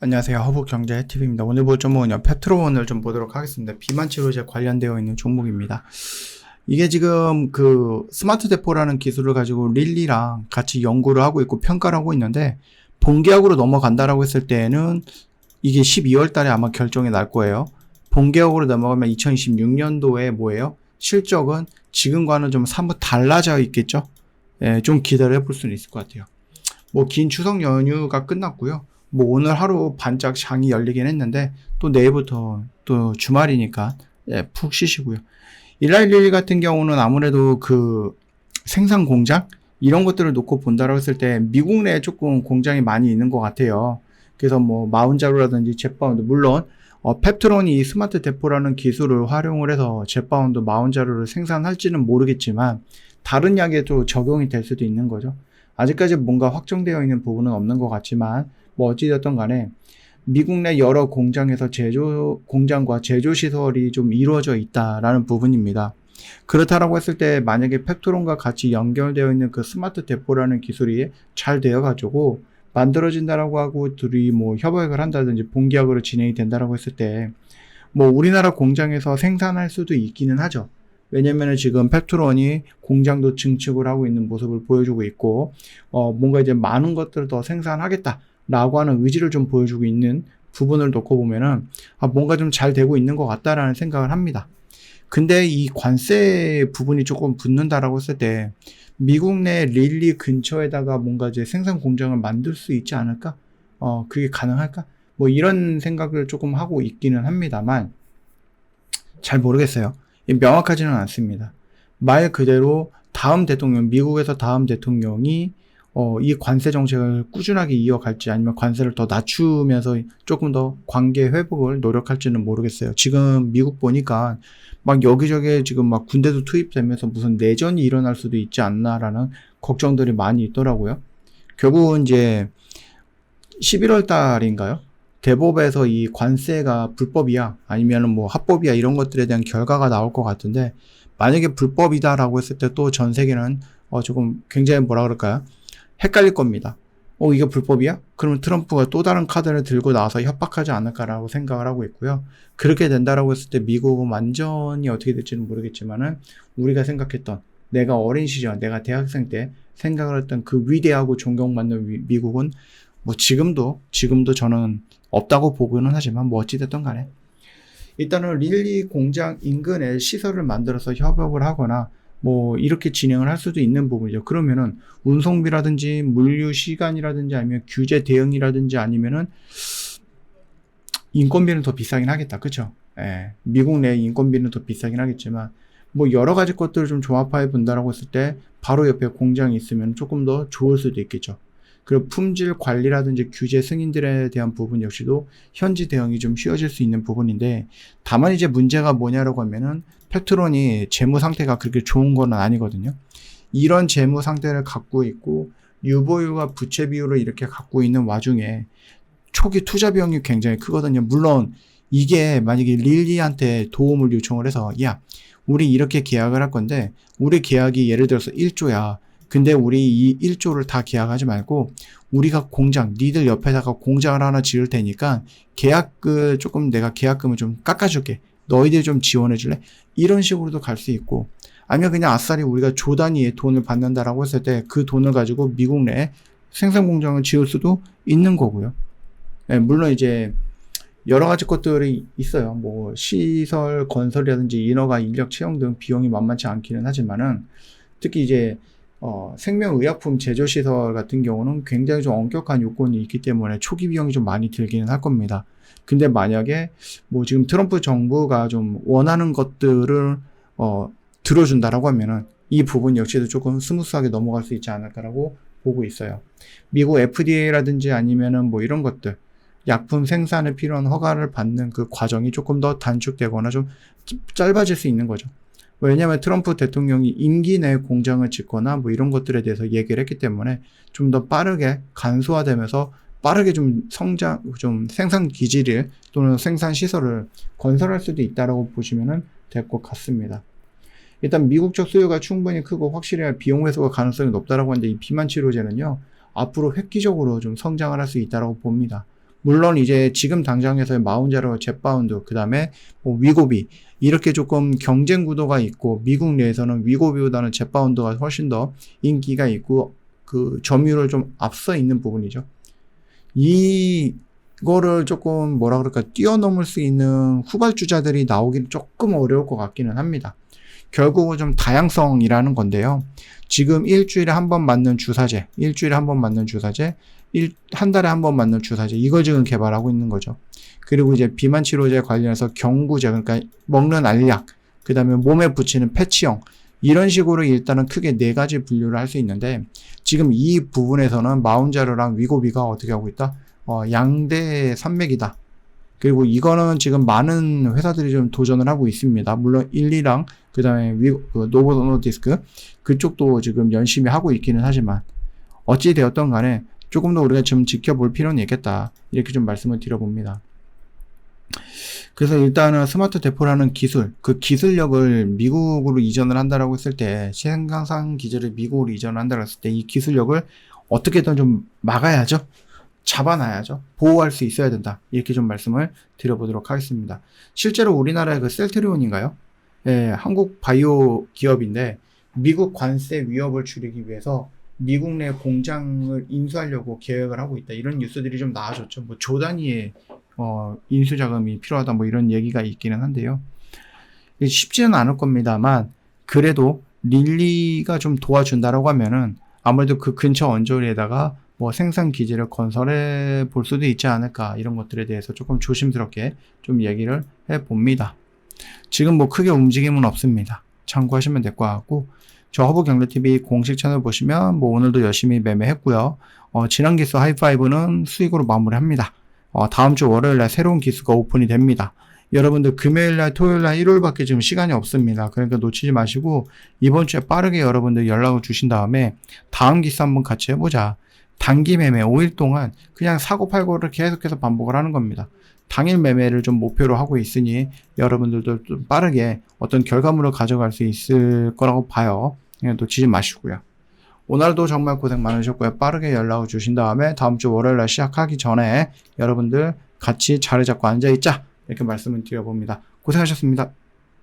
안녕하세요. 허브경제TV입니다. 오늘 볼 종목은요, 페트로원을 좀 보도록 하겠습니다. 비만 치료제 관련되어 있는 종목입니다. 이게 지금 그 스마트 대포라는 기술을 가지고 릴리랑 같이 연구를 하고 있고 평가를 하고 있는데, 본계약으로 넘어간다라고 했을 때는 이게 12월 달에 아마 결정이 날 거예요. 본계약으로 넘어가면 2026년도에 뭐예요? 실적은 지금과는 좀 사뭇 달라져 있겠죠? 예, 좀 기다려 볼 수는 있을 것 같아요. 뭐 긴 추석 연휴가 끝났고요. 뭐 오늘 하루 반짝 장이 열리긴 했는데 또 내일부터 또 주말이니까 푹 쉬시고요. 일라일리 같은 경우는 아무래도 그 생산 공장 이런 것들을 놓고 본다라고 했을 때 미국 내에 조금 공장이 많이 있는 것 같아요. 그래서 뭐 마운자루라든지 젯바운드 물론 펩트론이 이 스마트 대포라는 기술을 활용을 해서 젯바운드 마운자루를 생산할지는 모르겠지만 다른 약에도 적용이 될 수도 있는 거죠. 아직까지 뭔가 확정되어 있는 부분은 없는 것 같지만 뭐 어찌됐든 간에 미국 내 여러 공장에서 공장과 제조 시설이 좀 이루어져 있다라는 부분입니다. 그렇다라고 했을 때 만약에 펩트론과 같이 연결되어 있는 그 스마트 대포라는 기술이 잘 되어 가지고 만들어진다라고 하고 둘이 뭐 협약을 한다든지 본계약으로 진행이 된다라고 했을 때 뭐 우리나라 공장에서 생산할 수도 있기는 하죠. 왜냐면은 지금 펩트론이 공장도 증축을 하고 있는 모습을 보여주고 있고, 뭔가 이제 많은 것들을 더 생산하겠다라고 하는 의지를 좀 보여주고 있는 부분을 놓고 보면은, 뭔가 좀 잘 되고 있는 것 같다라는 생각을 합니다. 근데 이 관세 부분이 조금 붙는다라고 했을 때, 미국 내 릴리 근처에다가 뭔가 이제 생산 공장을 만들 수 있지 않을까? 그게 가능할까? 뭐 이런 생각을 조금 하고 있기는 합니다만, 잘 모르겠어요. 명확하지는 않습니다. 말 그대로 다음 대통령, 미국에서 다음 대통령이 이 관세 정책을 꾸준하게 이어갈지 아니면 관세를 더 낮추면서 조금 더 관계 회복을 노력할지는 모르겠어요. 지금 미국 보니까 막 여기저기 지금 막 군대도 투입되면서 무슨 내전이 일어날 수도 있지 않나라는 걱정들이 많이 있더라고요. 결국은 이제 11월 달인가요? 대법에서 이 관세가 불법이야 아니면은 뭐 합법이야 이런 것들에 대한 결과가 나올 것 같은데 만약에 불법이다라고 했을 때 또 전 세계는 조금 굉장히 뭐라 그럴까요? 헷갈릴 겁니다. 이게 불법이야? 그러면 트럼프가 또 다른 카드를 들고 나와서 협박하지 않을까라고 생각을 하고 있고요. 그렇게 된다라고 했을 때 미국은 완전히 어떻게 될지는 모르겠지만은 우리가 생각했던 내가 어린 시절, 내가 대학생 때 생각을 했던 그 위대하고 존경받는 미국은 뭐 지금도 저는 없다고 보고는 하지만 뭐 어찌됐든 간에 일단은 릴리 공장 인근에 시설을 만들어서 협업을 하거나 뭐 이렇게 진행을 할 수도 있는 부분이죠. 그러면은 운송비라든지 물류 시간이라든지 아니면 규제 대응이라든지 아니면은 인건비는 더 비싸긴 하겠다. 그쵸? 예. 미국 내 인건비는 더 비싸긴 하겠지만 뭐 여러 가지 것들을 좀 종합해 본다라고 했을 때 바로 옆에 공장이 있으면 조금 더 좋을 수도 있겠죠. 그리고 품질 관리라든지 규제 승인들에 대한 부분 역시도 현지 대응이 좀 쉬워질 수 있는 부분인데 다만 이제 문제가 뭐냐라고 하면은 펩트론이 재무 상태가 그렇게 좋은 건 아니거든요. 이런 재무 상태를 갖고 있고 유보율과 부채 비율을 이렇게 갖고 있는 와중에 초기 투자 비용이 굉장히 크거든요. 물론 이게 만약에 릴리한테 도움을 요청을 해서 야 우리 이렇게 계약을 할 건데 우리 계약이 예를 들어서 1조야. 근데 우리 이 1조를 다 계약하지 말고 우리가 공장, 니들 옆에다가 공장을 하나 지을 테니까 계약금 조금 내가 계약금을 좀 깎아줄게. 너희들 좀 지원해줄래? 이런 식으로도 갈 수 있고 아니면 그냥 아싸리 우리가 조 단위의 돈을 받는다라고 했을 때 그 돈을 가지고 미국 내에 생산 공장을 지을 수도 있는 거고요. 네, 물론 이제 여러 가지 것들이 있어요. 뭐 시설 건설이라든지 인허가 인력 채용 등 비용이 만만치 않기는 하지만은 특히 이제 생명의약품 제조시설 같은 경우는 굉장히 좀 엄격한 요건이 있기 때문에 초기 비용이 좀 많이 들기는 할 겁니다. 근데 만약에 뭐 지금 트럼프 정부가 좀 원하는 것들을 들어준다라고 하면은 이 부분 역시도 조금 스무스하게 넘어갈 수 있지 않을까라고 보고 있어요. 미국 FDA라든지 아니면은 뭐 이런 것들 약품 생산에 필요한 허가를 받는 그 과정이 조금 더 단축되거나 좀 짧아질 수 있는 거죠. 왜냐하면 트럼프 대통령이 임기 내 공장을 짓거나 뭐 이런 것들에 대해서 얘기를 했기 때문에 좀 더 빠르게 간소화되면서 빠르게 좀 생산 기지를 또는 생산 시설을 건설할 수도 있다라고 보시면 될 것 같습니다. 일단 미국 쪽 수요가 충분히 크고 확실히 비용 회수가 가능성이 높다라고 하는데 이 비만 치료제는요 앞으로 획기적으로 좀 성장을 할 수 있다라고 봅니다. 물론 이제 지금 당장에서의 마운자로 젯바운드, 그 다음에 뭐 위고비, 이렇게 조금 경쟁 구도가 있고, 미국 내에서는 위고비보다는 젯바운드가 훨씬 더 인기가 있고, 그 점유율을 좀 앞서 있는 부분이죠. 이거를 조금 뭐라 그럴까, 뛰어넘을 수 있는 후발주자들이 나오기는 조금 어려울 것 같기는 합니다. 결국은 좀 다양성이라는 건데요. 지금 일주일에 한 번 맞는 주사제, 한 달에 한 번 맞는 주사제, 이걸 지금 개발하고 있는 거죠. 그리고 이제 비만 치료제 관련해서 경구제, 그러니까 먹는 알약, 그 다음에 몸에 붙이는 패치형, 이런 식으로 일단은 크게 4가지 분류를 할 수 있는데, 지금 이 부분에서는 마운자르랑 위고비가 어떻게 하고 있다? 양대 산맥이다. 그리고 이거는 지금 많은 회사들이 좀 도전을 하고 있습니다. 물론 1,2랑 그 다음에 노보 노디스크 그쪽도 지금 열심히 하고 있기는 하지만, 어찌 되었던 간에 조금 더 우리가 좀 지켜볼 필요는 있겠다, 이렇게 좀 말씀을 드려봅니다. 그래서 일단은 스마트 대포라는 기술, 그 기술력을 미국으로 이전을 한다라고 했을 때, 생산상 기술을 미국으로 이전을 한다고 했을 때, 이 기술력을 어떻게든 좀 막아야죠. 잡아놔야죠. 보호할 수 있어야 된다, 이렇게 좀 말씀을 드려보도록 하겠습니다. 실제로 우리나라의 그 셀트리온인가요? 예, 한국 바이오 기업인데, 미국 관세 위협을 줄이기 위해서 미국 내 공장을 인수하려고 계획을 하고 있다, 이런 뉴스들이 좀 나와줬죠. 뭐 조 단위의 인수 자금이 필요하다, 뭐 이런 얘기가 있기는 한데요. 쉽지는 않을 겁니다만, 그래도 릴리가 좀 도와준다라고 하면은 아무래도 그 근처 언저리에다가 뭐 생산 기지를 건설해 볼 수도 있지 않을까, 이런 것들에 대해서 조금 조심스럽게 좀 얘기를 해 봅니다. 지금 뭐 크게 움직임은 없습니다. 참고하시면 될 것 같고, 저 허브경제TV 공식 채널 보시면 뭐 오늘도 열심히 매매했고요. 지난 기수 하이파이브는 수익으로 마무리합니다. 다음 주 월요일날 새로운 기수가 오픈이 됩니다. 여러분들 금요일날, 토요일날, 일요일밖에 지금 시간이 없습니다. 그러니까 놓치지 마시고 이번 주에 빠르게 여러분들 연락을 주신 다음에 다음 기수 한번 같이 해보자. 단기 매매 5일 동안 그냥 사고 팔고를 계속해서 반복을 하는 겁니다. 당일 매매를 좀 목표로 하고 있으니 여러분들도 좀 빠르게 어떤 결과물을 가져갈 수 있을 거라고 봐요. 그냥 놓치지 마시고요. 오늘도 정말 고생 많으셨고요. 빠르게 연락을 주신 다음에 다음 주 월요일날 시작하기 전에 여러분들 같이 자리 잡고 앉아있자, 이렇게 말씀을 드려봅니다. 고생하셨습니다.